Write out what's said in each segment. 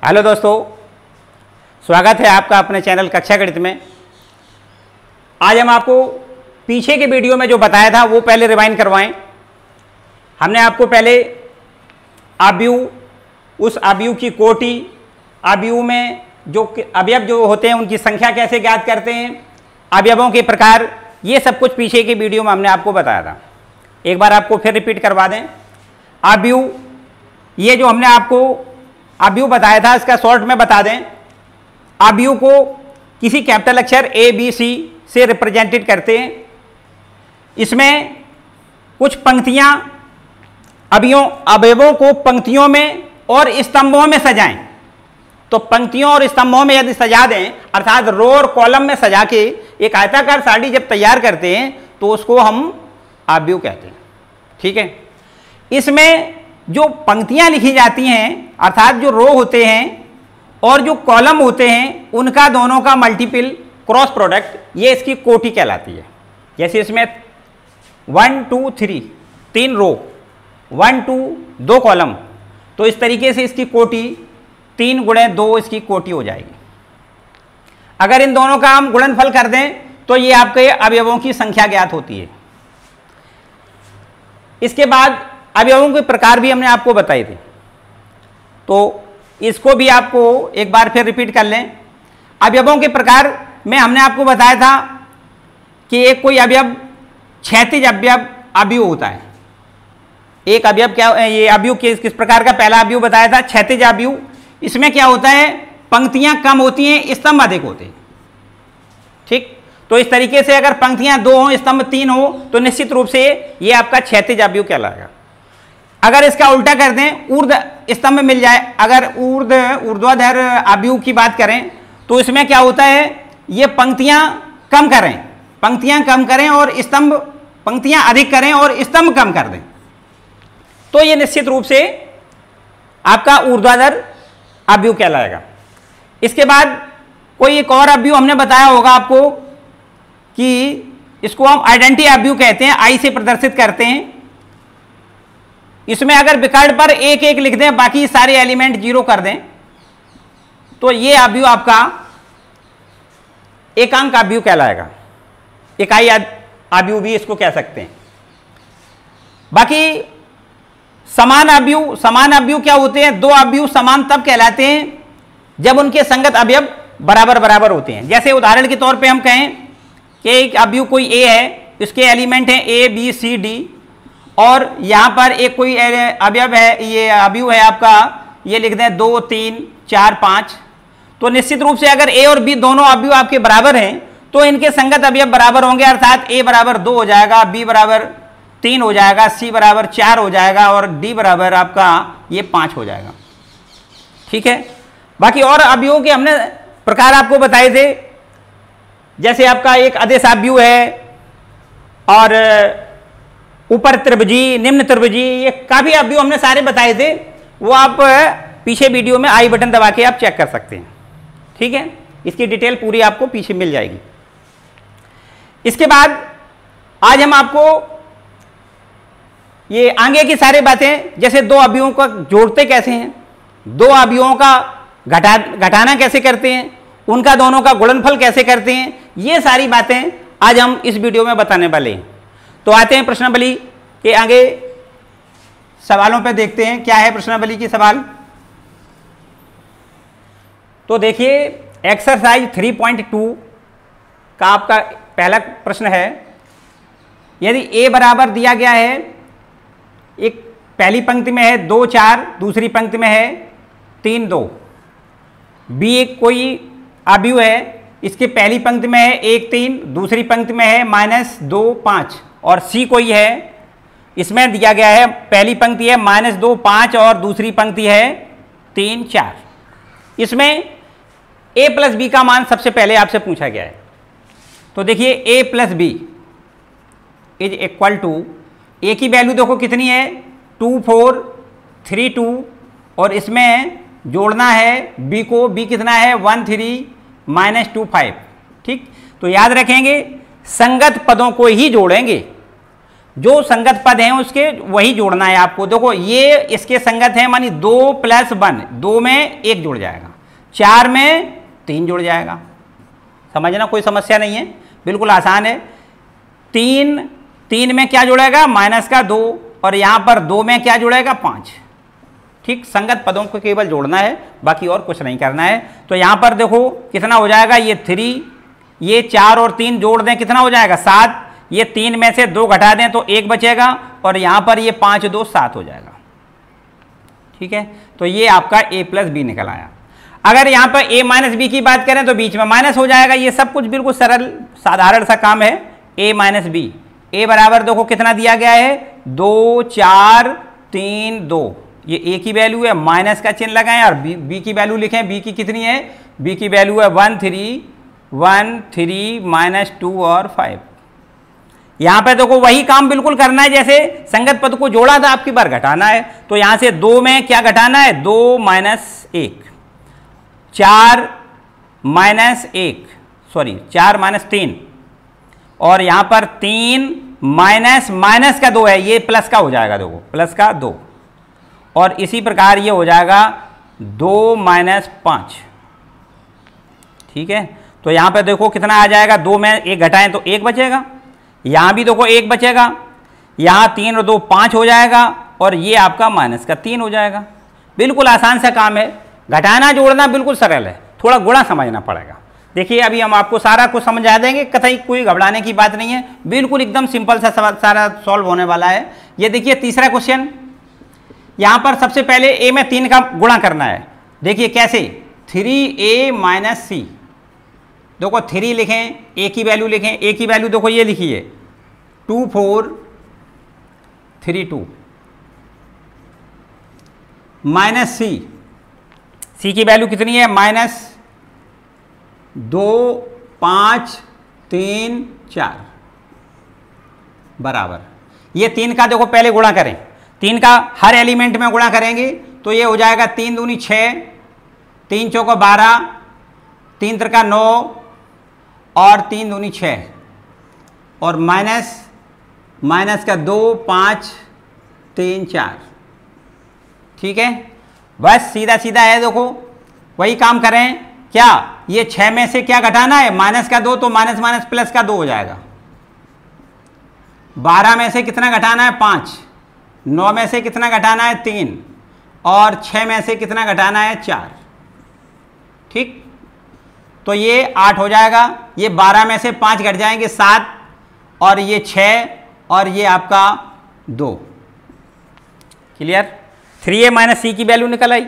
Hello दोस्तों, स्वागत है आपका अपने चैनल कक्षा गणित में। आज हम आपको पीछे के वीडियो में जो बताया था वो पहले रिवाइंड करवाएं। हमने आपको पहले अवयव, उस अवयव की कोटि, अवयव में जो अवयव जो होते हैं उनकी संख्या कैसे ज्ञात करते हैं, अवयवों के प्रकार, ये सब कुछ पीछे के वीडियो में हमने आपको बताया था। एक बार आपको फिर रिपीट करवा दें। अवयव, ये जो हमने आपको अवयव बताया था इसका शॉर्ट में बता दें। अवयव को किसी कैपिटल अक्षर ए बी सी से रिप्रेजेंटेड करते हैं। इसमें कुछ पंक्तियां, अवयवों को पंक्तियों में और स्तंभों में सजाएं। तो पंक्तियों और स्तंभों में यदि सजा दें, अर्थात रो और कॉलम में सजा के एक आयताकार सारणी जब तैयार करते हैं तो उसको हम अवयव कहते हैं। ठीक है। इसमें जो पंक्तियां लिखी जाती हैं, अर्थात जो रो होते हैं और जो कॉलम होते हैं, उनका दोनों का मल्टीपल क्रॉस प्रोडक्ट, ये इसकी कोटि कहलाती है। जैसे इसमें 1 2 3 3 रो, 1 2 2 कॉलम, तो इस तरीके से इसकी कोटि 3 गुणे 2 इसकी कोटि हो जाएगी। अगर इन दोनों का हम गुणनफल कर दें तो ये आपके अवयवों की संख्या ज्ञात होती है। इसके बाद अवयवों के प्रकार भी हमने आपको बताए थे, तो इसको भी आपको एक बार फिर रिपीट कर लें। अवयवों के प्रकार में हमने आपको बताया था कि एक कोई अवयव क्षैतिज अवयव होता है। एक अवयव क्या, ये अवयव किस प्रकार का, पहला अवयव बताया था क्षैतिज अवयव। इसमें क्या होता है, पंक्तियां कम होती हैं, स्तंभ अधिक होते हैं। ठीक, तो इस तरीके से अगर पंक्तियां 2 हो, स्तंभ 3 हो, तो निश्चित रूप से ये आपका क्षैतिज अवयव कहलाएगा। अगर इसका उल्टा कर दें, ऊर्ध्व स्तंभ मिल जाए, अगर ऊर्ध्वाधर अवयव की बात करें तो इसमें क्या होता है, ये पंक्तियां कम करें और स्तंभ, पंक्तियां अधिक करें और स्तंभ कम कर दें, तो ये निश्चित रूप से आपका ऊर्ध्वाधर अवयव कहलाएगा। इसके बाद कोई एक और अवयव हमने बताया होगा आपको कि इसको हम आइडेंटिटी अवयव कहते हैं, आई से प्रदर्शित करते हैं। इसमें अगर विकर्ण पर 1 1 लिख दें, बाकी सारे एलिमेंट 0 कर दें, तो ये अवयव आपका एकांक अवयव कहलाएगा। इकाई अवयव भी इसको कह सकते हैं। बाकी समान अवयव क्या होते हैं, 2 अवयव समान तब कहलाते हैं जब उनके संगत अवयव बराबर बराबर होते हैं। जैसे उदाहरण के तौर पे हम कहें कि एक अवयव कोई ए है, इसके एलिमेंट हैं ए बी सी डी, और यहाँ पर एक कोई अवयव है, ये अवयव है आपका, ये लिख दें 2 3 4 5, तो निश्चित रूप से अगर ए और बी दोनों अवयव आपके बराबर हैं तो इनके संगत अवयव बराबर होंगे, अर्थात ए बराबर 2 हो जाएगा, बी बराबर 3 हो जाएगा, सी बराबर 4 हो जाएगा और डी बराबर आपका ये 5 हो जाएगा। ठीक है। बाकी और अवयवों के हमने प्रकार आपको बताए थे, जैसे आपका एक अदेश अवयव है और ऊपर त्रिभुजी, निम्न त्रिभुजी, ये काफी अवयव हमने सारे बताए थे, वो आप पीछे वीडियो में आई बटन दबा के आप चेक कर सकते हैं। ठीक है, इसकी डिटेल पूरी आपको पीछे मिल जाएगी। इसके बाद आज हम आपको ये आगे की सारी बातें, जैसे 2 अवयवों का जोड़ते कैसे हैं, 2 अवयवों का घटाना कैसे करते हैं, उनका दोनों का गुणनफल कैसे करते हैं, ये सारी बातें आज हम इस वीडियो में बताने वाले हैं। तो आते हैं प्रश्नावली के आगे सवालों पे, देखते हैं क्या है प्रश्नावली की सवाल। तो देखिए एक्सरसाइज 3.2 का आपका पहला प्रश्न है। यदि a बराबर दिया गया है, एक पहली पंक्ति में है 2 4, दूसरी पंक्ति में है 3 2, b एक कोई अवयव है, इसके पहली पंक्ति में है 1 3, दूसरी पंक्ति में है -2 5, और c कोई है, इसमें दिया गया है पहली पंक्ति है -2 5 और दूसरी पंक्ति है 3 4। इसमें a प्लस बी का मान सबसे पहले आपसे पूछा गया है। तो देखिए a plus B is equal to, a की वैल्यू देखो कितनी है 2 4 3 2, और इसमें जोड़ना है b को, b कितना है 1 3 -2 5। ठीक, तो याद रखेंगे संगत पदों को ही जोड़ेंगे। जो संगत पद हैं उसके वही जोड़ना है आपको। देखो ये इसके संगत है, मानी 2 + 1, 2 में 1 जुड़ जाएगा, 4 में 3 जुड़ जाएगा। समझना, कोई समस्या नहीं है, बिल्कुल आसान है। 3 में क्या जुड़ेगा, -2, और यहाँ पर 2 में क्या जुड़ेगा, 5। ठीक, संगत पदों को केवल जोड़ना है, बाकी और कुछ नहीं करना है। तो यहाँ पर देखो कितना हो जाएगा, ये 3, ये 4 और 3 जोड़ दें कितना हो जाएगा, 7। ये 3 में से 2 घटा दें तो 1 बचेगा, और यहाँ पर ये 5 2 7 हो जाएगा। ठीक है, तो ये आपका a + b निकल आया। अगर यहाँ पर a - b की बात करें तो बीच में माइनस हो जाएगा। ये सब कुछ बिल्कुल सरल साधारण सा काम है। a - b, a बराबर देखो कितना दिया गया है, 2 4 3 2, ये a की वैल्यू है, माइनस का चिन्ह लगाएं और b की वैल्यू लिखें। b की कितनी है, b की वैल्यू है 1 3 -2 और 5। यहाँ पे देखो वही काम बिल्कुल करना है जैसे संगत पद को जोड़ा था, आपकी बार घटाना है। तो यहाँ से 2 में क्या घटाना है, 2 - 1, 4 - 1, सॉरी 4 - 3, और यहाँ पर 3 माइनस का 2 है, ये प्लस का हो जाएगा, देखो प्लस का 2, और इसी प्रकार ये हो जाएगा 2 - 5। ठीक है, तो यहाँ पे देखो कितना आ जाएगा, 2 में 1 घटाएं तो 1 बचेगा, यहाँ भी देखो 1 बचेगा, यहाँ 3 और 2 5 हो जाएगा, और ये आपका -3 हो जाएगा। बिल्कुल आसान सा काम है, घटाना जोड़ना बिल्कुल सरल है, थोड़ा गुणा समझना पड़ेगा। देखिए अभी हम आपको सारा कुछ समझा देंगे, कतई कोई घबराने की बात नहीं है, बिल्कुल एकदम सिंपल सा सारा सॉल्व होने वाला है। ये देखिए तीसरा क्वेश्चन, यहाँ पर सबसे पहले a में 3 का गुणा करना है। देखिए कैसे, 3a - c, देखो 3 लिखें, a की वैल्यू लिखें, a की वैल्यू देखो ये लिखिए 2 4 3 2, -c की वैल्यू कितनी है, -2 5 3 4 बराबर। ये 3 का देखो पहले गुणा करें, 3 का हर एलिमेंट में गुणा करेंगे तो ये हो जाएगा 3 दूनी 6, 3 चौका 12, 3 त्रिका 9, और 3 दूनी 6, और माइनस का 2 5 3 4। ठीक है, बस सीधा सीधा है, देखो वही काम करें। क्या ये 6 में से क्या घटाना है, माइनस का 2, तो माइनस प्लस का 2 हो जाएगा। 12 में से कितना घटाना है, 5, 9 में से कितना घटाना है, 3, और 6 में से कितना घटाना है, 4। ठीक, तो ये 8 हो जाएगा, ये 12 में से 5 घट जाएंगे 7, और ये 6, और ये आपका 2। क्लियर, 3a - c की वैल्यू निकल आई।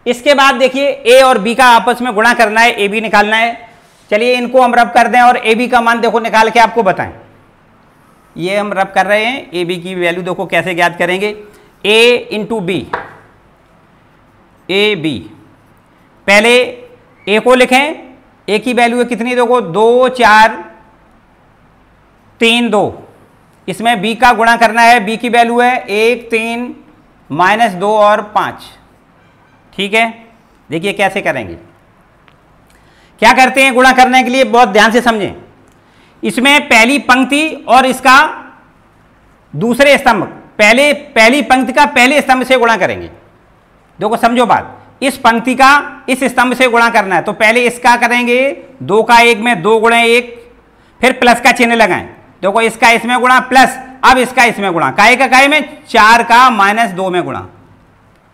इसके बाद देखिए a और b का आपस में गुणा करना है, a b निकालना है। चलिए इनको हम रब कर दें और a b का मान देखो निकाल के आपको बताएं। ये हम रब कर रहे हैं, a b की वैल्यू देखो कैसे ज्ञात करेंगे, a × b, a b, पहले a को लिखें, a की वैल्यू है कितनी, देखो 2 4 3 2, इसमें b का गुणा करना है, b की वैल्यू है 1 3 -2 और 5। ठीक है, देखिए कैसे करेंगे, क्या करते हैं गुणा करने के लिए, बहुत ध्यान से समझें। इसमें पहली पंक्ति और इसका दूसरे स्तंभ, पहली पंक्ति का पहले स्तंभ से गुणा करेंगे। देखो समझो बात, इस पंक्ति का इस स्तंभ से गुणा करना है, तो पहले इसका करेंगे, 2 का 1 में 2 गुणे 1, फिर प्लस का चिन्ह लगाएं। देखो इसका इसमें गुणा प्लस, अब इसका इसमें गुणा, काय का काय में, 4 का -2 में गुणा।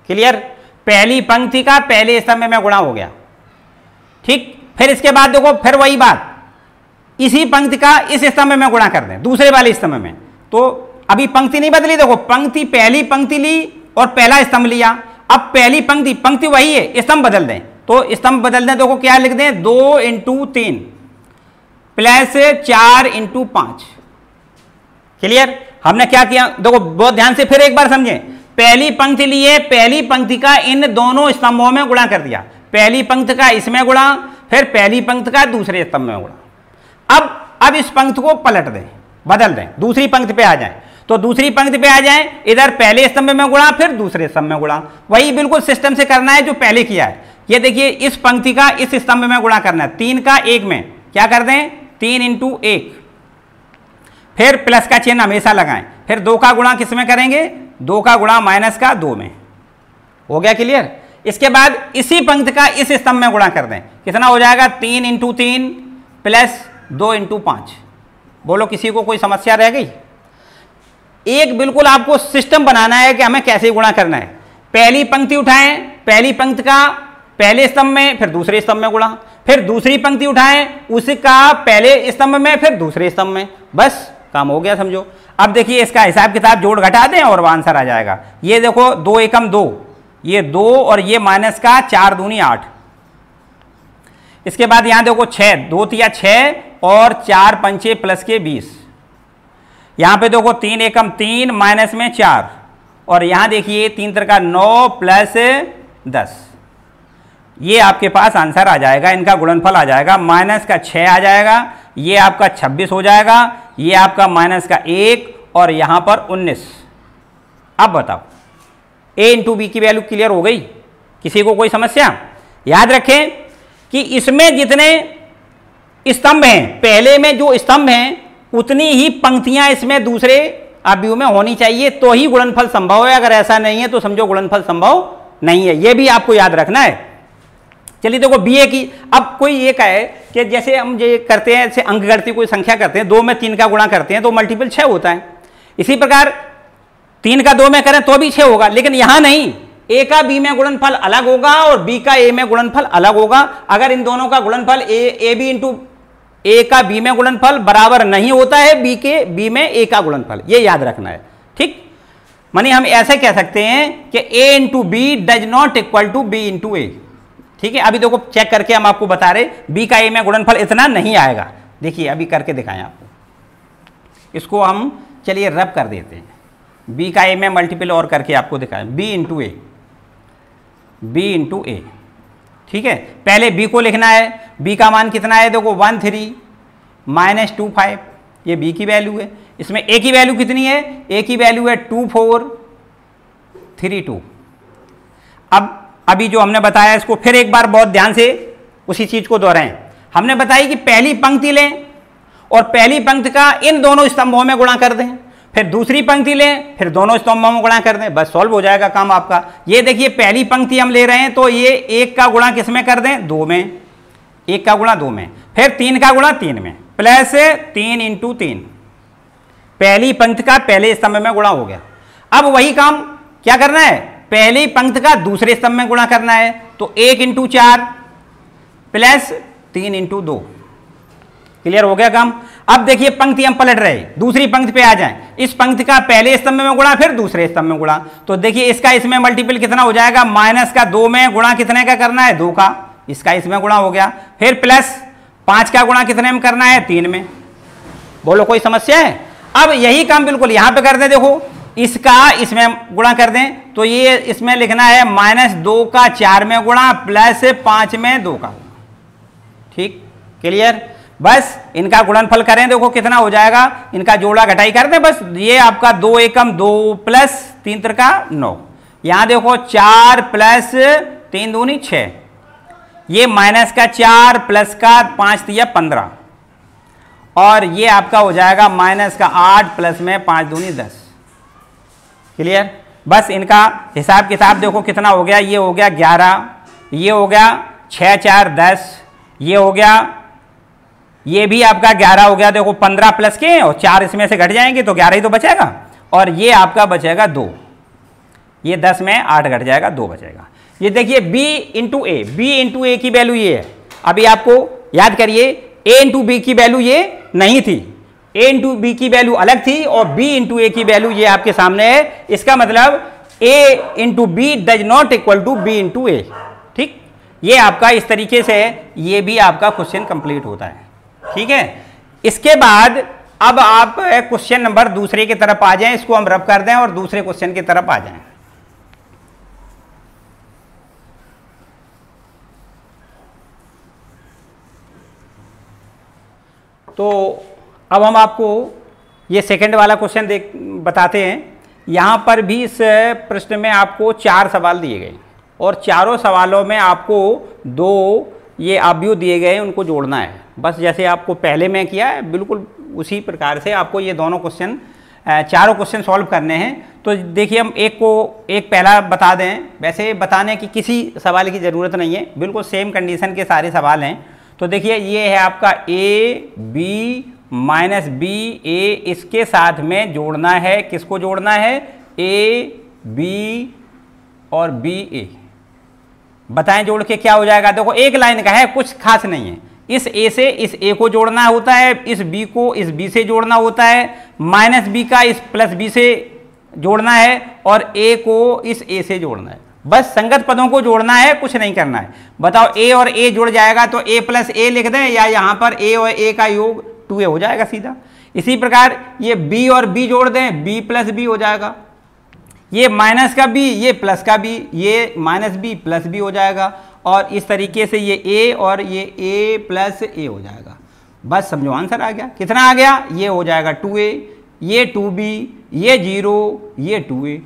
क्लियर, पहली पंक्ति का पहले स्तंभ में गुणा हो गया। ठीक, फिर इसके बाद देखो फिर वही बात, इसी पंक्ति का इस स्तंभ में गुणा कर दें, दूसरे वाले स्तंभ में। तो अभी पंक्ति नहीं बदली, देखो पंक्ति, पहली पंक्ति ली और पहला स्तंभ लिया, अब पहली पंक्ति वही है, स्तंभ बदल दें, तो स्तंभ बदल दें, देखो क्या लिख दें, 2 × 3 प्लस 4 × 5। क्लियर, हमने क्या किया, देखो बहुत ध्यान से फिर एक बार समझें। पहली पंक्ति लिए, पहली पंक्ति का इन दोनों स्तंभों में गुणा कर दिया, पहली पंक्ति का इसमें गुणा, फिर पहली पंक्ति का दूसरे स्तंभ में गुणा। अब इस पंक्ति को पलट दें, बदल दें, दूसरी पंक्ति पे आ जाएं, तो दूसरी पंक्ति पे आ जाएं, इधर पहले स्तंभ में गुणा, फिर दूसरे स्तंभ में गुणा, वही बिल्कुल सिस्टम से करना है जो पहले किया है। ये देखिए इस पंक्ति का इस स्तंभ में गुणा करना है, 3 का 1 में क्या कर दें, 3 × 1, फिर प्लस का चिन्ह हमेशा लगाएं, फिर 2 का गुणा किस में करेंगे, 2 का गुणा माइनस का 2 में। हो गया क्लियर। इसके बाद इसी पंक्ति का इस स्तंभ में गुणा कर दें, कितना हो जाएगा 3 × 3 प्लस 2 × 5। बोलो किसी को कोई समस्या रह गई? एक बिल्कुल आपको सिस्टम बनाना है कि हमें कैसे गुणा करना है। पहली पंक्ति उठाएं, पहली पंक्ति का पहले स्तंभ में फिर दूसरे स्तंभ में गुणा, फिर दूसरी पंक्ति उठाएं उसका पहले स्तंभ में फिर दूसरे स्तंभ में, बस काम हो गया समझो। अब देखिए इसका हिसाब किताब जोड़ घटा दें और आंसर आ जाएगा। ये देखो 2 एकम 2, ये 2 और ये माइनस का 4 दूनी 8। इसके बाद यहां देखो 6, 2 तिया 6 और 4 पंचे प्लस के 20। यहां पे देखो 3 एकम 3 माइनस में 4 और यहां देखिए 3 त्रिका 9 प्लस 10। ये आपके पास आंसर आ जाएगा, इनका गुणनफल आ जाएगा, माइनस का 6 आ जाएगा, ये आपका 26 हो जाएगा, ये आपका माइनस का 1 और यहां पर 19। अब बताओ a × b की वैल्यू क्लियर हो गई? किसी को कोई समस्या? याद रखें कि इसमें जितने स्तंभ हैं, पहले में जो स्तंभ हैं उतनी ही पंक्तियां इसमें दूसरे अवयव में होनी चाहिए तो ही गुणनफल संभव है। अगर ऐसा नहीं है तो समझो गुणनफल संभव नहीं है। यह भी आपको याद रखना है। चलिए देखो BA की, अब कोई ये कहे कि जैसे हम ये करते हैं, जैसे अंकगणित कोई संख्या करते हैं, 2 में 3 का गुणा करते हैं तो मल्टीपल 6 होता है। इसी प्रकार 3 का 2 में करें तो भी 6 होगा, लेकिन यहां नहीं, A का B में गुणनफल अलग होगा और B का A में गुणनफल अलग होगा। अगर इन दोनों का गुणनफल AB × A का B में गुणनफल बराबर नहीं होता है B के B में A का गुणनफल, ये याद रखना है। ठीक, मानी हम ऐसे कह सकते हैं कि A × B does not equal to B × A। ठीक है, अभी देखो चेक करके हम आपको बता रहे B का A में गुणनफल इतना नहीं आएगा। देखिए अभी करके दिखाएं आपको, इसको हम चलिए रब कर देते हैं, B का A में मल्टीपल और करके आपको दिखाएं, B × A, B × A। ठीक है, पहले B को लिखना है, B का मान कितना है देखो 1 3 माइनस 2 5, ये B की वैल्यू है। इसमें A की वैल्यू कितनी है, A की वैल्यू है 2 4 3 2। अब अभी जो हमने बताया इसको फिर एक बार बहुत ध्यान से उसी चीज को दोहराएं। हमने बताया कि पहली पंक्ति लें और पहली पंक्ति का इन दोनों स्तंभों में गुणा कर दें, फिर दूसरी पंक्ति लें फिर दोनों स्तंभों में गुणा कर दें, बस सॉल्व हो जाएगा काम आपका। ये देखिए पहली पंक्ति हम ले रहे हैं तो ये 1 का गुणा किस में कर दें, 2 में, 1 का गुणा 2 में, फिर 3 का गुणा 3 में, प्लस 3 × 3। पहली पंक्ति का पहले स्तंभ में गुणा हो गया। अब वही काम क्या करना है, पहली पंक्ति का दूसरे स्तंभ में गुणा करना है, तो 1 × 4 प्लस 3 × 2। क्लियर हो गया काम। अब देखिए पंक्ति हम पलट रहे, दूसरी पंक्ति पे आ जाएं, इस पंक्ति का पहले स्तंभ में गुणा फिर दूसरे स्तंभ में गुणा, तो देखिए इसका इसमें मल्टीपल कितना हो जाएगा, माइनस का 2 में गुणा कितने का करना है, 2 का, इसका इसमें गुणा हो गया, फिर प्लस 5 का गुणा कितने में करना है, 3 में। बोलो कोई समस्या है? अब यही काम बिल्कुल यहां पे कर दें, देखो इसका इसमें गुणा कर दें तो ये इसमें लिखना है -2 का 4 में गुणा प्लस 5 में 2 का। ठीक, क्लियर। बस इनका गुणनफल करें, देखो कितना हो जाएगा, इनका जोड़ा घटाई कर दें, बस ये आपका 2 एकम 2 प्लस 3 त्रिका 9। यहां देखो 4 प्लस 3 दूनी 6, ये माइनस का 4 प्लस का 5 तिया 15 और ये आपका हो जाएगा माइनस का 8 प्लस में 5 दूनी 10। क्लियर। बस इनका हिसाब किताब देखो कितना हो गया, ये हो गया 11, ये हो गया 6 4 10, ये हो गया, ये भी आपका 11 हो गया, देखो 15 प्लस के और 4 इसमें से घट जाएंगे तो 11 ही तो बचेगा, और ये आपका बचेगा 2, ये 10 में 8 घट जाएगा, 2 बचेगा। ये देखिए B × A, B × A की वैल्यू ये है। अभी आपको याद करिए A × B की वैल्यू ये नहीं थी, A × B की वैल्यू अलग थी और B × A की वैल्यू ये आपके सामने है। इसका मतलब A × B does not equal to B × A। ठीक, ये आपका इस तरीके से ये भी आपका क्वेश्चन कंप्लीट होता है। ठीक है, इसके बाद अब आप क्वेश्चन नंबर दूसरे की तरफ आ जाएं, इसको हम रब कर दें और दूसरे क्वेश्चन की तरफ आ जाएं। तो अब हम आपको ये सेकंड वाला क्वेश्चन बताते हैं। यहाँ पर भी इस प्रश्न में आपको 4 सवाल दिए गए और चारों सवालों में आपको 2 ये अवयव दिए गए, उनको जोड़ना है। बस जैसे आपको पहले में किया है बिल्कुल उसी प्रकार से आपको ये दोनों क्वेश्चन चारों क्वेश्चन सॉल्व करने हैं। तो देखिए हम एक पहला बता दें, वैसे बताने की किसी सवाल की ज़रूरत नहीं है, बिल्कुल सेम कंडीशन के सारे सवाल हैं। तो देखिए ये है आपका ए बी माइनस बी ए, इसके साथ में जोड़ना है, किसको जोड़ना है, ए बी और बी ए। बताएं जोड़ के क्या हो जाएगा। देखो एक लाइन का है, कुछ खास नहीं है। इस ए से इस ए को जोड़ना होता है, इस बी को इस बी से जोड़ना होता है, माइनस बी का इस प्लस बी से जोड़ना है, और ए को इस ए से जोड़ना है। बस संगत पदों को जोड़ना है, कुछ नहीं करना है। बताओ ए और ए जुड़ जाएगा तो ए प्लस ए लिख दें, या यहां पर ए और ए का योग 2a हो जाएगा सीधा। इसी प्रकार ये b और b जोड़ दें, b प्लस बी हो जाएगा। ये माइनस का b, ये प्लस का b, ये माइनस b प्लस b हो जाएगा। और इस तरीके से ये a और ये a प्लस a हो जाएगा। बस समझो आंसर आ गया। कितना आ गया, ये हो जाएगा 2a, ये 2b, ये 0, ये 2a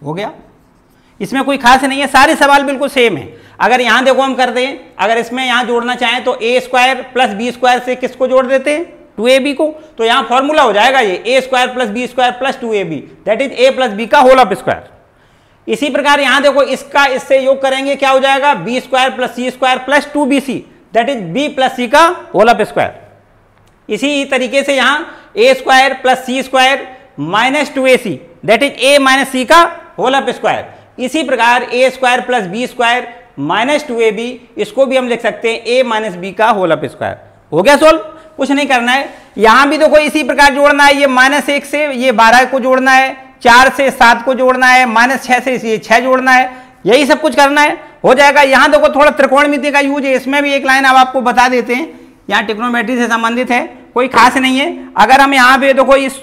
हो गया। इसमें कोई खास नहीं है, सारे सवाल बिल्कुल सेम है। अगर यहां देखो हम कर दें, अगर इसमें यहां जोड़ना चाहें तो ए स्क्वायर प्लस बी स्क्वायर से किसको जोड़ देते हैं, 2ab को। तो यहां फॉर्मूला हो जाएगा ये A square plus B square plus 2ab, that is A plus B का होल ऑफ स्क्वायर। इसी प्रकार यहां देखो इसका इससे योग करेंगे, क्या हो जाएगा, B square plus C square plus 2bc, that is B plus C का होल ऑफ स्क्वायर। इसी तरीके से यहां A square plus C square minus 2ac, that is A minus C का होल ऑफ स्क्वायर। इसी प्रकार A square plus B square minus 2ab, इसको भी हम लिख सकते हैं ए माइनस बी का होल ऑफ स्क्वायर। हो गया सोल्व, कुछ नहीं करना है। यहां भी देखो इसी प्रकार जोड़ना है, ये -1 से ये 12 को जोड़ना है, 4 से 7 को जोड़ना है, -6 से ये 6 जोड़ना है, यही सब कुछ करना है, हो जाएगा। यहां देखो थोड़ा त्रिकोणमिति का यूज है, इसमें भी एक लाइन अब आपको बता देते हैं, यहाँ ट्रिग्नोमेट्री से संबंधित है, कोई खास नहीं है। अगर हम यहाँ पे देखो इस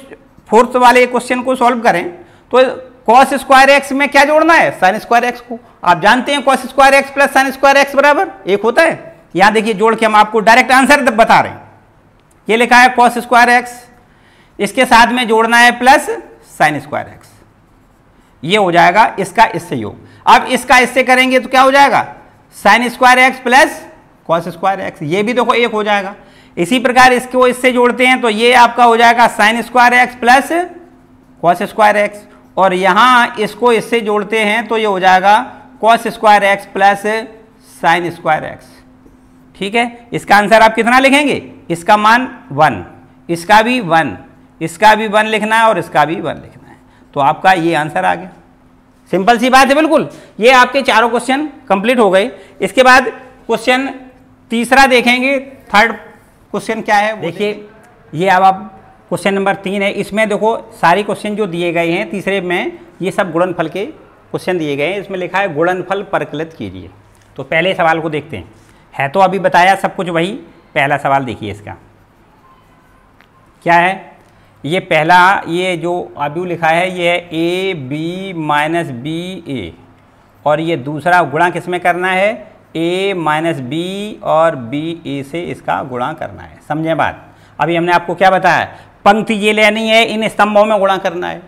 4th वाले क्वेश्चन को सॉल्व करें तो cos स्क्वायर एक्स में क्या जोड़ना है, साइन स्क्वायर एक्स को। आप जानते हैं cos square x plus sine square x बराबर 1 होता है। यहां देखिए जोड़ के हम आपको डायरेक्ट आंसर बता रहे हैं। ये लिखा है cos स्क्वायर एक्स, इसके साथ में जोड़ना है प्लस साइन स्क्वायर एक्स, ये हो जाएगा इसका इससे योग। अब इसका इससे करेंगे तो क्या हो जाएगा, sine square x plus cos square x, ये भी देखो 1 हो जाएगा। इसी प्रकार इसको इससे जोड़ते हैं तो ये आपका हो जाएगा sine square x plus cos square x, और यहां इसको इससे जोड़ते हैं तो ये हो जाएगा cos square x plus sine square x. ठीक है, इसका आंसर आप कितना लिखेंगे, इसका मान 1, इसका भी 1, इसका भी 1 लिखना है और इसका भी 1 लिखना है, तो आपका ये आंसर आ गया। सिंपल सी बात है बिल्कुल। ये आपके चारों क्वेश्चन कंप्लीट हो गए। इसके बाद क्वेश्चन तीसरा देखेंगे। थर्ड क्वेश्चन क्या है, देखिए ये अब आप क्वेश्चन नंबर 3 है। इसमें देखो सारे क्वेश्चन जो दिए गए हैं तीसरे में, ये सब गुणनफल के क्वेश्चन दिए गए हैं। इसमें लिखा है गुणनफल परिकलित कीजिए। तो पहले सवाल को देखते हैं, है तो अभी बताया सब कुछ वही। पहला सवाल देखिए इसका क्या है। ये पहला, ये जो अभी लिखा है ये है ए बी माइनस बी ए, और ये दूसरा गुणा किस में करना है, ए माइनस बी और बी ए से इसका गुणा करना है। समझे बात। अभी हमने आपको क्या बताया, पंक्ति ये लेनी है, इन स्तंभों में गुणा करना है,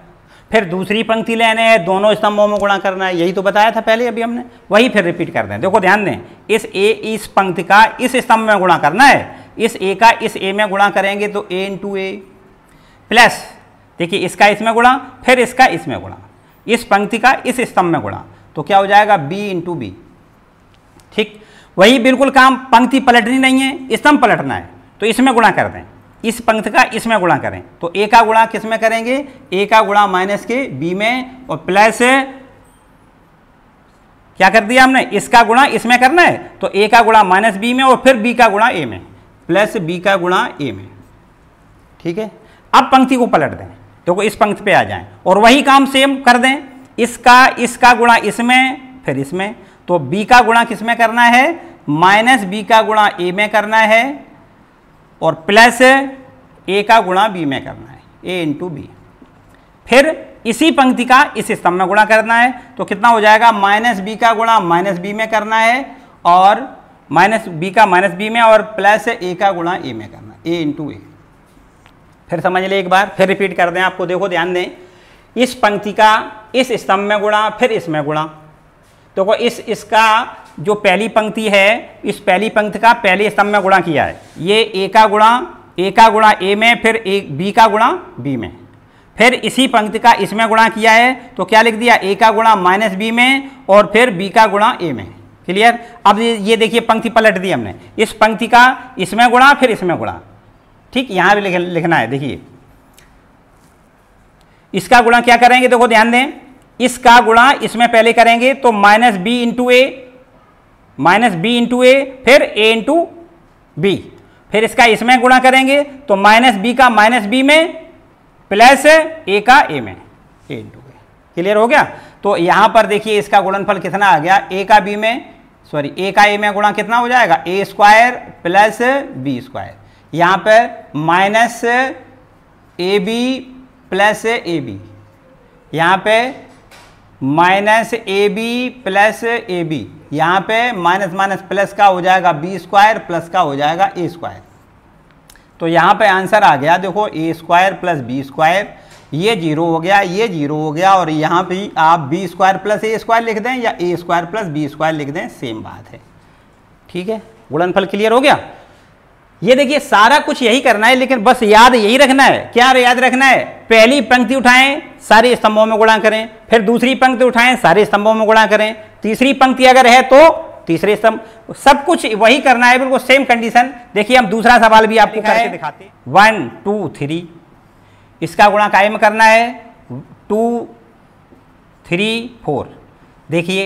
फिर दूसरी पंक्ति लेने हैं, दोनों स्तंभों में गुणा करना है। यही तो बताया था पहले, अभी हमने वही फिर रिपीट कर दें। देखो ध्यान दें, इस पंक्ति का इस स्तंभ में गुणा करना है, इस ए का इस ए में गुणा करेंगे तो ए इंटू ए, प्लस देखिए इसका इसमें गुणा, फिर इसका इसमें गुणा, इस पंक्ति का इस स्तंभ में गुणा, तो क्या हो जाएगा बी इंटू बी। ठीक, वही बिल्कुल काम, पंक्ति पलटनी नहीं है, स्तंभ पलटना है, तो इसमें गुणा कर दें, इस पंक्ति का इसमें गुणा करें, तो ए का गुणा किस में करेंगे, ए का गुणा माइनस के बी में, और प्लस क्या कर दिया हमने, इसका गुणा इसमें करना है, तो ए का गुणा माइनस बी में, और फिर बी का गुणा ए में, प्लस बी का गुणा ए में। ठीक है, अब पंक्ति को पलट दें, देखो इस पंक्ति पे आ जाएं, और वही काम सेम कर दें, इसका गुणा इसमें, फिर इसमें, तो b का गुणा किस में करना है, माइनस बी का गुणा a में करना है, और प्लस a का गुणा b में करना है, a इंटू बी। फिर इसी पंक्ति का इस स्तंभ में गुणा करना है, तो कितना हो जाएगा, माइनस बी का गुणा माइनस बी में करना है, और माइनस बी का माइनस बी में, और प्लस a का गुणा a में करना है, a इंटू ए। फिर समझ ले एक बार, फिर रिपीट कर दें आपको। देखो ध्यान दें, इस पंक्ति का इस स्तंभ में गुणा, फिर इसमें गुणा। देखो इसका जो पहली पंक्ति है, इस पहली पंक्ति का पहले स्तंभ में गुणा किया है, ये ए का गुणा ए में, फिर बी का गुणा बी में, फिर इसी पंक्ति का इसमें गुणा किया है तो क्या लिख दिया, a का गुणा माइनस बी में और फिर b का गुणा a में। क्लियर। अब ये देखिए पंक्ति पलट दी हमने, इस पंक्ति का इसमें गुणा फिर इसमें गुणा। ठीक, यहां भी लिखना है। देखिए इसका गुणा क्या करेंगे, देखो ध्यान दें, इसका गुणा इसमें पहले करेंगे तो माइनस बी इंटू ए, फिर ए इंटू बी, फिर इसका इसमें गुणा करेंगे तो माइनस बी का माइनस बी में प्लस ए का ए में, ए इंटू ए। क्लियर हो गया। तो यहां पर देखिए इसका गुणनफल कितना आ गया, ए का बी में, सॉरी ए का ए में गुणा कितना हो जाएगा, A square plus B square. यहां पर minus A B plus A B, यहां पे minus A B plus A B, यहां पे माइनस माइनस प्लस का हो जाएगा बी स्क्वायर प्लस का हो जाएगा ए स्क्वायर। तो यहां पे आंसर आ गया देखो ए स्क्वायर प्लस बी स्क्वायर, ये जीरो हो गया, ये जीरो हो गया, और यहां पे आप बी स्क्वायर प्लस ए स्क्वायर लिख दें या ए स्क्वायर प्लस बी स्क्वायर लिख दें, सेम बात है। ठीक है, गुणनफल क्लियर हो गया। ये देखिए सारा कुछ यही करना है, लेकिन बस याद यही रखना है। क्या याद रखना है, पहली पंक्ति उठाएं सारे स्तंभों में गुणा करें, फिर दूसरी पंक्ति उठाएं सारे स्तंभों में गुणा करें, तीसरी पंक्ति अगर है तो तीसरे स्तंभ, सब कुछ वही करना है, बिल्कुल सेम कंडीशन। देखिए हम दूसरा सवाल भी आपको करके दिखाते हैं। 1 2 3, इसका गुणा कायम करना है 2 3 4। देखिए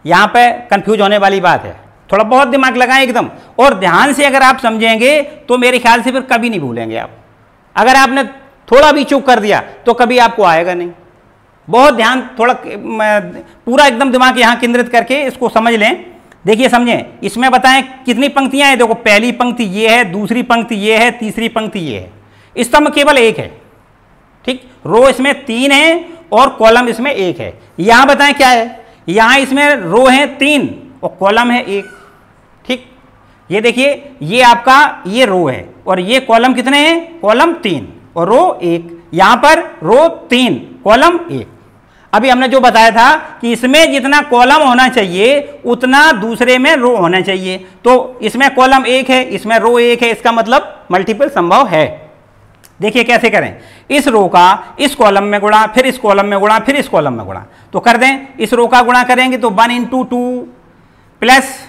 यहां पे कंफ्यूज होने वाली बात है, थोड़ा बहुत दिमाग लगाएं एकदम, और ध्यान से अगर आप समझेंगे तो मेरे ख्याल से फिर कभी नहीं भूलेंगे आप। अगर आपने थोड़ा भी चूक कर दिया तो कभी आपको आएगा नहीं। बहुत ध्यान, थोड़ा पूरा एकदम दिमाग यहां केंद्रित करके इसको समझ लें। देखिए समझें, इसमें बताएं कितनी पंक्तियां हैं। देखो पहली पंक्ति ये है, दूसरी पंक्ति ये है, तीसरी पंक्ति ये है, स्तंभ केवल एक है। ठीक, रो इसमें 3 है और कॉलम इसमें 1 है। यहां बताएं क्या है, यहां इसमें रो है 3 और कॉलम है 1। ठीक, ये देखिए ये आपका ये रो है और ये कॉलम कितने हैं, कॉलम 3 और रो 1। यहां पर रो 3 कॉलम 1। अभी हमने जो बताया था कि इसमें जितना कॉलम होना चाहिए उतना दूसरे में रो होना चाहिए, तो इसमें कॉलम 1 है, इसमें रो 1 है, इसका मतलब मल्टीपल संभव है। देखिए कैसे करें, इस रो का इस कॉलम में गुणा, फिर इस कॉलम में गुणा, फिर इस कॉलम में गुणा। तो कर दें, इस रो का गुणा करेंगे तो 1 इंटू 2 प्लस,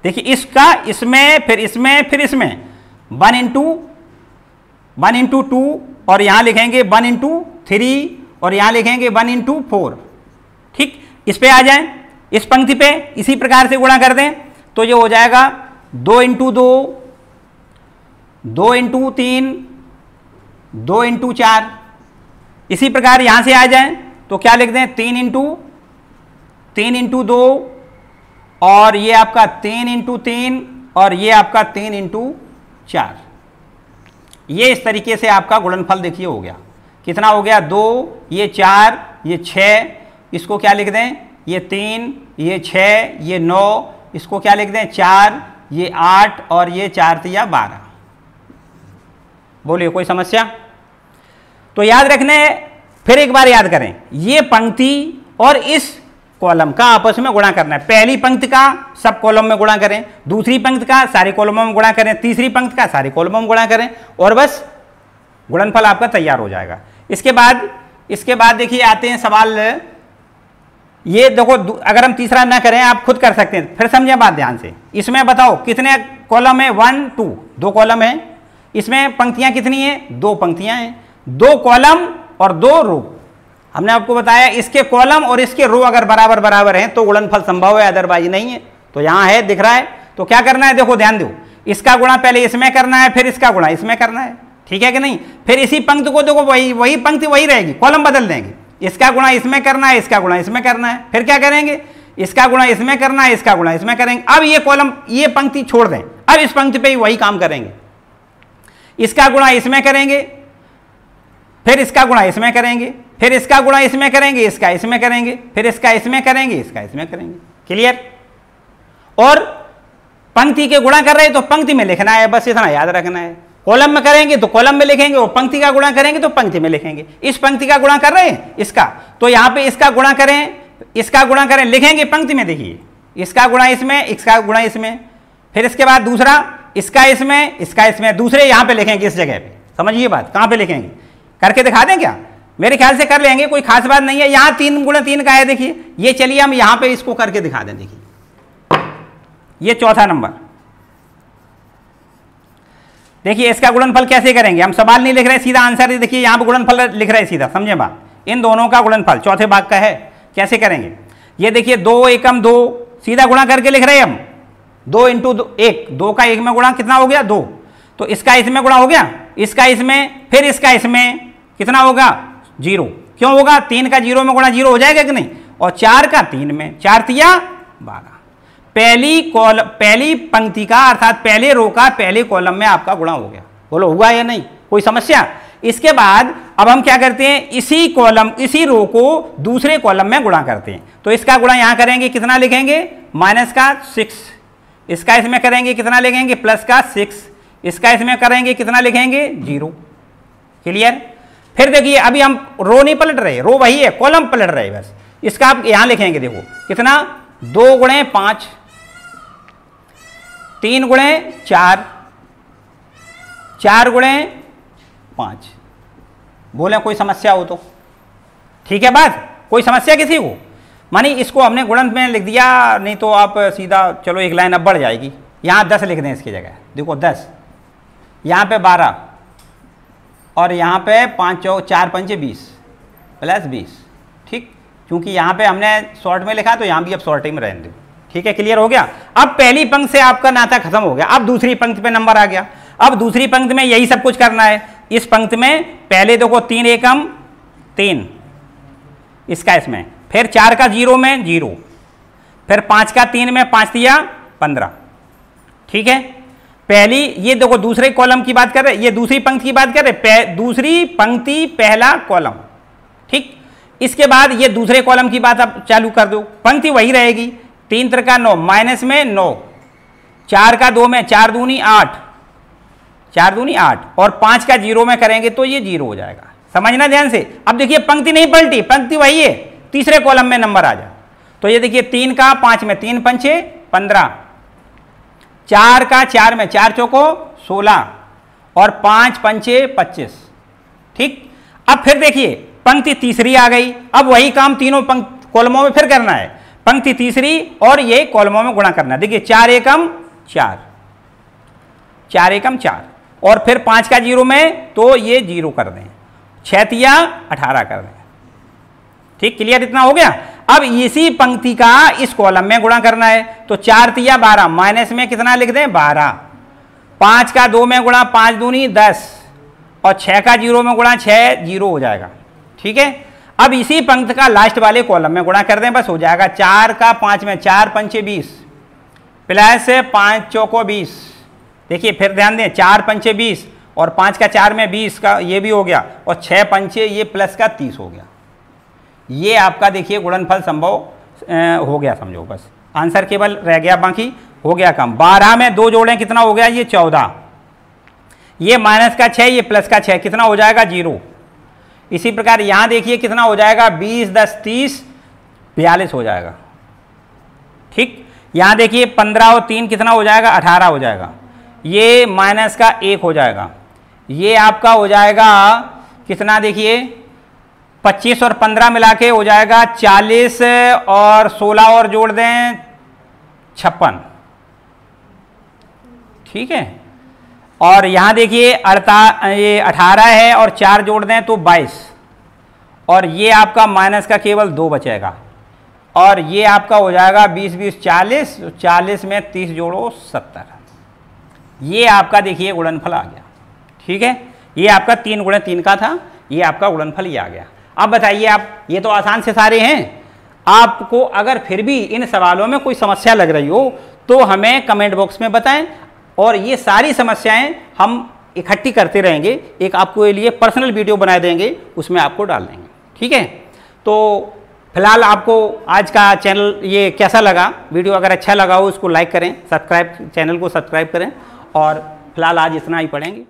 देखिए इसका इसमें, फिर इसमें, फिर इसमें 1 इंटू 2, और यहां लिखेंगे 1 इंटू 3, और यहां लिखेंगे 1 इंटू 4। ठीक, इस पे आ जाएं, इस पंक्ति पे इसी प्रकार से गुणा कर दें तो ये हो जाएगा 2 इंटू 2, 2 इंटू 3, 2 इंटू 4। इसी प्रकार यहां से आ जाएं तो क्या लिख दें, 3 इंटू 2, और ये आपका 3 इंटू 3, और ये आपका 3 इंटू 4। ये इस तरीके से आपका गुणनफल देखिए हो गया। कितना हो गया, 2, ये 4, ये 6, इसको क्या लिख दें, ये 3, ये 6, ये 9, इसको क्या लिख दें 4, ये 8, और ये 4 तिया 12। बोलिए कोई समस्या? तो याद रखने, फिर एक बार याद करें, ये पंक्ति और इस कॉलम का आपस में गुणा करना है। पहली पंक्ति का सब कॉलम में गुणा करें, दूसरी पंक्ति का सारे कॉलमों में गुणा करें, तीसरी पंक्ति का सारे कॉलमों में गुणा करें, और बस गुणनफल आपका तैयार हो जाएगा। इसके बाद देखिए आते हैं सवाल, ये देखो अगर हम तीसरा ना करें आप खुद कर सकते हैं, फिर समझिए बात ध्यान से। इसमें बताओ कितने कॉलम है, 1 2, 2 कॉलम है। इसमें पंक्तियां कितनी हैं, 2 पंक्तियां हैं, 2 कॉलम और 2 रो। हमने आपको बताया इसके कॉलम और इसके रो अगर बराबर बराबर हैं तो गुणनफल संभव है, अदरवाइज नहीं है। तो यहां है, दिख रहा है, तो क्या करना है, देखो ध्यान दो, इसका गुणा पहले इसमें करना है, फिर इसका गुणा इसमें करना है। ठीक है कि नहीं? फिर इसी पंक्ति को देखो, वही पंक्ति वही रहेगी, कॉलम बदल देंगे, इसका गुणा इसमें करना है, इसका गुणा इसमें करना है, फिर क्या करेंगे, इसका गुणा इसमें करना है, इसका गुणा इसमें करेंगे। अब ये कॉलम, ये पंक्ति छोड़ दें, अब इस पंक्ति पे ही वही काम करेंगे, इसका गुणा इसमें करेंगे, फिर इसका गुणा इसमें करेंगे, फिर इसका गुणा इसमें करेंगे, इसका इसमें करेंगे, फिर इसका इसमें करेंगे, इसका इसमें करेंगे। क्लियर? और पंक्ति के गुणा कर रहे हैं तो पंक्ति में लिखना है, बस इतना याद रखना है। कॉलम में करेंगे तो कॉलम में लिखेंगे, और पंक्ति का गुणा करेंगे तो पंक्ति में लिखेंगे। इस पंक्ति का गुणा कर रहे हैं इसका, तो यहां पे इसका गुणा करें, इसका गुणा करें, लिखेंगे पंक्ति में, देखिए इसका गुणा इसमें, इसका गुणा इसमें, फिर इसके बाद दूसरा इसका इसमें, इसका इसमें, दूसरे यहां पे लिखेंगे इस जगह पे। समझिए बात, कहां पे लिखेंगे, करके दिखा दें क्या? मेरे ख्याल से कर लेंगे, कोई खास बात नहीं है। यहाँ 3 गुणे 3 का है, देखिए ये, चलिए हम यहाँ पे इसको करके दिखा दें। देखिए ये चौथा नंबर, देखिए इसका गुणनफल कैसे करेंगे? हम सवाल नहीं लिख रहे, सीधा आंसर, देखिए यहाँ पे गुणनफल लिख रहे हैं सीधा, समझे बात? इन दोनों का गुणनफल चौथे भाग का है, कैसे करेंगे? ये देखिए 2 एकम 2, सीधा गुणा करके लिख रहे हैं हम, 2 इंटू 1, 2 का 1 में गुणा कितना हो गया? 2। तो इसका इसमें गुणा हो गया, इसका इसमें, फिर इसका इसमें, कितना होगा? 0। क्यों होगा? 3 का 0 में गुणा 0 हो जाएगा कि नहीं? और 4 का 3 में, 4 तिया 12। पहली पंक्ति का अर्थात पहले रो का पहले कॉलम में आपका गुणा हो गया। बोलो हुआ या नहीं? कोई समस्या? इसके बाद अब हम क्या करते हैं, इसी रो को दूसरे कॉलम में गुणा करते हैं। तो इसका गुणा यहां करेंगे, कितना लिखेंगे? माइनस का 6। इसका इसमें करेंगे, कितना लिखेंगे? प्लस का 6। इसका इसमें करेंगे, कितना लिखेंगे? 0। क्लियर? फिर देखिए अभी हम रो नहीं पलट रहे, रो वही है, कॉलम पलट रहे बस। इसका आप यहां लिखेंगे, देखो कितना? 2 गुणे 5, 3 गुणे 4, 4 गुणे 5। बोले कोई समस्या हो तो? ठीक है बात, कोई समस्या किसी को? मानी इसको हमने गुणन में लिख दिया, नहीं तो आप सीधा चलो एक लाइन अब बढ़ जाएगी, यहाँ 10 लिख दें इसकी जगह। देखो 10, यहाँ पे 12, और यहाँ पे 5 4 5 20 प्लस 20। ठीक, क्योंकि यहाँ पे हमने शॉर्ट में लिखा तो यहाँ भी अब शॉर्टिंग में रहने दो। ठीक है, क्लियर हो गया? अब पहली पंक्ति से आपका नाता खत्म हो गया, अब दूसरी पंक्ति पे नंबर आ गया। अब दूसरी पंक्ति में यही सब कुछ करना है। इस पंक्ति में पहले देखो 3 एकम 3, इसका इसमें, फिर 4 का 0 में 0, फिर 5 का 3 में 5 दिया 15। ठीक है, पहली ये देखो दूसरे कॉलम की बात कर रहे, ये दूसरी पंक्ति की बात कर रहे, दूसरी पंक्ति पहला कॉलम। ठीक, इसके बाद ये दूसरे कॉलम की बात आप चालू कर दो, पंक्ति वही रहेगी। 3 3 का 9, माइनस में 9, 4 का 2 में 4 दूनी 8, 4 दूनी 8, और 5 का 0 में करेंगे तो ये 0 हो जाएगा। समझना ध्यान से। अब देखिए पंक्ति नहीं पलटी, पंक्ति वही है, तीसरे कॉलम में नंबर आ जाए। तो ये देखिए 3 का 5 में 3 पंचे 15, 4 का 4 में 4 चौको 16, और 5 पंचे 25। ठीक, अब फिर देखिए पंक्ति तीसरी आ गई। अब वही काम तीनों कॉलमों में फिर करना है, पंक्ति तीसरी और ये कॉलमों में गुणा करना है। देखिए 4 एकम 4, 4 एकम 4, और फिर 5 का 0 में तो ये 0 कर दें, 6 तिया 18 कर दें। ठीक, क्लियर? इतना हो गया। अब इसी पंक्ति का इस कॉलम में गुणा करना है, तो 4 तिया 12, माइनस में कितना लिख दें? 12। 5 का 2 में गुणा 5 दूनी 10, और 6 का 0 में गुणा 6, 0 हो जाएगा। ठीक है, अब इसी पंक्ति का लास्ट वाले कॉलम में गुणा कर दें, बस हो जाएगा। 4 का 5 में 4 पंचे 20, प्लस 5 चौको 20। देखिए फिर ध्यान दें, 4 पंचे 20, और 5 का 4 में 20 का ये भी हो गया, और 6 पंचे ये प्लस का 30 हो गया। ये आपका देखिए गुणनफल संभव हो गया, समझो बस। आंसर केवल रह गया, बाकी हो गया कम। 12 में 2 जोड़ें, कितना हो गया? ये 14। ये माइनस का 6, ये प्लस का 6, कितना हो जाएगा? 0। इसी प्रकार यहाँ देखिए कितना हो जाएगा? 20 10 30 42 हो जाएगा। ठीक, यहाँ देखिए 15 और 3 कितना हो जाएगा? 18 हो जाएगा। ये माइनस का 1 हो जाएगा। ये आपका हो जाएगा कितना? देखिए 25 और 15 मिला के हो जाएगा 40, और 16 और जोड़ दें 56। ठीक है, और यहाँ देखिए ये 18 है, और 4 जोड़ दें तो 22, और ये आपका माइनस का केवल 2 बचेगा, और ये आपका हो जाएगा 20 20 40, 40 में 30 जोड़ो 70। ये आपका देखिए गुणनफल आ गया। ठीक है, ये आपका 3 गुणे 3 का था, ये आपका गुणनफल ये आ गया। अब बताइए आप, ये तो आसान से सारे हैं। आपको अगर फिर भी इन सवालों में कोई समस्या लग रही हो तो हमें कमेंट बॉक्स में बताएं, और ये सारी समस्याएं हम इकट्ठी करते रहेंगे, एक आपको के लिए पर्सनल वीडियो बना देंगे, उसमें आपको डाल देंगे। ठीक है, तो फिलहाल आपको आज का चैनल ये कैसा लगा? वीडियो अगर अच्छा लगा हो उसको लाइक करें, चैनल को सब्सक्राइब करें, और फिलहाल आज इतना ही पढ़ेंगे।